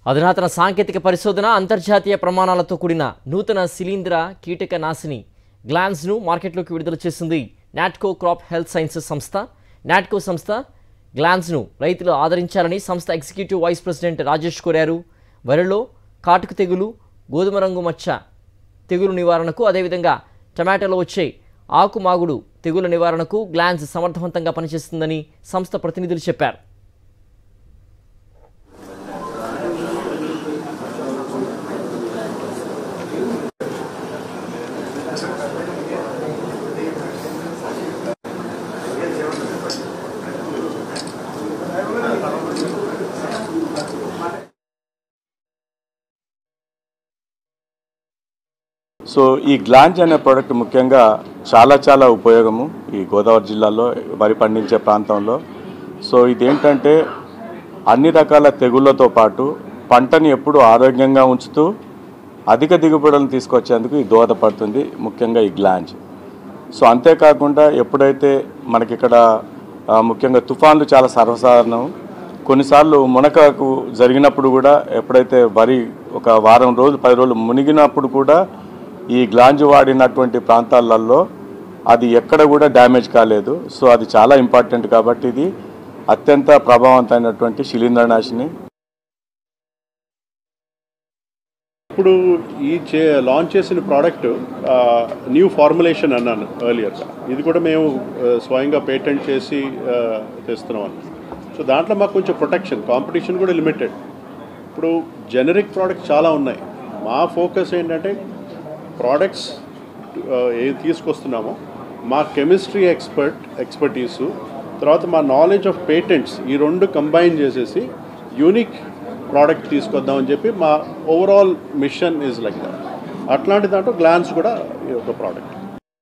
అధునాతన సాంకేతిక పరిశోధన అంతర్జాతీయ ప్రమాణాలతో కూడిన నూతన శిలీంద్ర కీటక నాశిని గ్లాన్స్ను మార్కెట్లోకి విడుదల చేసింది నాట్కో క్రాప్ హెల్త్ సైన్సెస్ సంస్థ. నాట్కో సంస్థ గ్లాన్స్ను రైతులు ఆదరించాలని సంస్థ ఎగ్జిక్యూటివ్ వైస్ ప్రెసిడెంట్ రాజేష్ కోరారు. వరిలో కాటుకు తెగులు, గోధుమ రంగు మచ్చ తెగులు నివారణకు, అదేవిధంగా టమాటోలో వచ్చే ఆకుమాగుడు తెగుల నివారణకు గ్లాన్స్ సమర్థవంతంగా పనిచేస్తుందని సంస్థ ప్రతినిధులు చెప్పారు. సో ఈ గ్లాంజ్ అనే ప్రోడక్ట్ ముఖ్యంగా చాలా ఉపయోగము ఈ గోదావరి జిల్లాలో వరి పండించే ప్రాంతంలో. సో ఇదేంటంటే అన్ని రకాల తెగుళ్లతో పాటు పంటని ఎప్పుడు ఆరోగ్యంగా ఉంచుతూ అధిక దిగుబడులను తీసుకొచ్చేందుకు ఇది దోహదపడుతుంది, ముఖ్యంగా ఈ గ్లాంజ్. సో అంతేకాకుండా ఎప్పుడైతే మనకిక్కడ ముఖ్యంగా తుఫాన్లు చాలా సర్వసాధారణం. కొన్నిసార్లు మునకకు జరిగినప్పుడు కూడా ఎప్పుడైతే వరి ఒక వారం రోజులు 10 రోజులు మునిగినప్పుడు కూడా ఈ గ్లాంజ్ వాడినటువంటి ప్రాంతాలలో అది ఎక్కడ కూడా డ్యామేజ్ కాలేదు. సో అది చాలా ఇంపార్టెంట్ కాబట్టి ఇది అత్యంత ప్రభావవంతమైనటువంటి శిలీంద్రనాశిని. ఇప్పుడు ఈ లాంచ్ చేసిన ప్రోడక్ట్ న్యూ ఫార్ములేషన్ అన్నాను ఎర్లియర్గా. ఇది కూడా మేము స్వయంగా పేటెంట్ చేసి తెస్తున్నాం. సో దాంట్లో మాకు కొంచెం ప్రొటెక్షన్, కాంపిటీషన్ కూడా లిమిటెడ్. ఇప్పుడు జెనరిక్ ప్రోడక్ట్స్ చాలా ఉన్నాయి. మా ఫోకస్ ఏంటంటే ప్రోడక్ట్స్ ఏది తీసుకొస్తున్నామో మా కెమిస్ట్రీ ఎక్స్పర్టీసు, తర్వాత మా నాలెడ్జ్ ఆఫ్ పేటెంట్స్, ఈ రెండు కంబైన్ చేసేసి యూనిక్ ప్రోడక్ట్ తీసుకొద్దామని చెప్పి మా overall mission is like that. అట్లాంటి దాంట్లో గ్లాన్స్ కూడా ఒక ప్రోడక్ట్.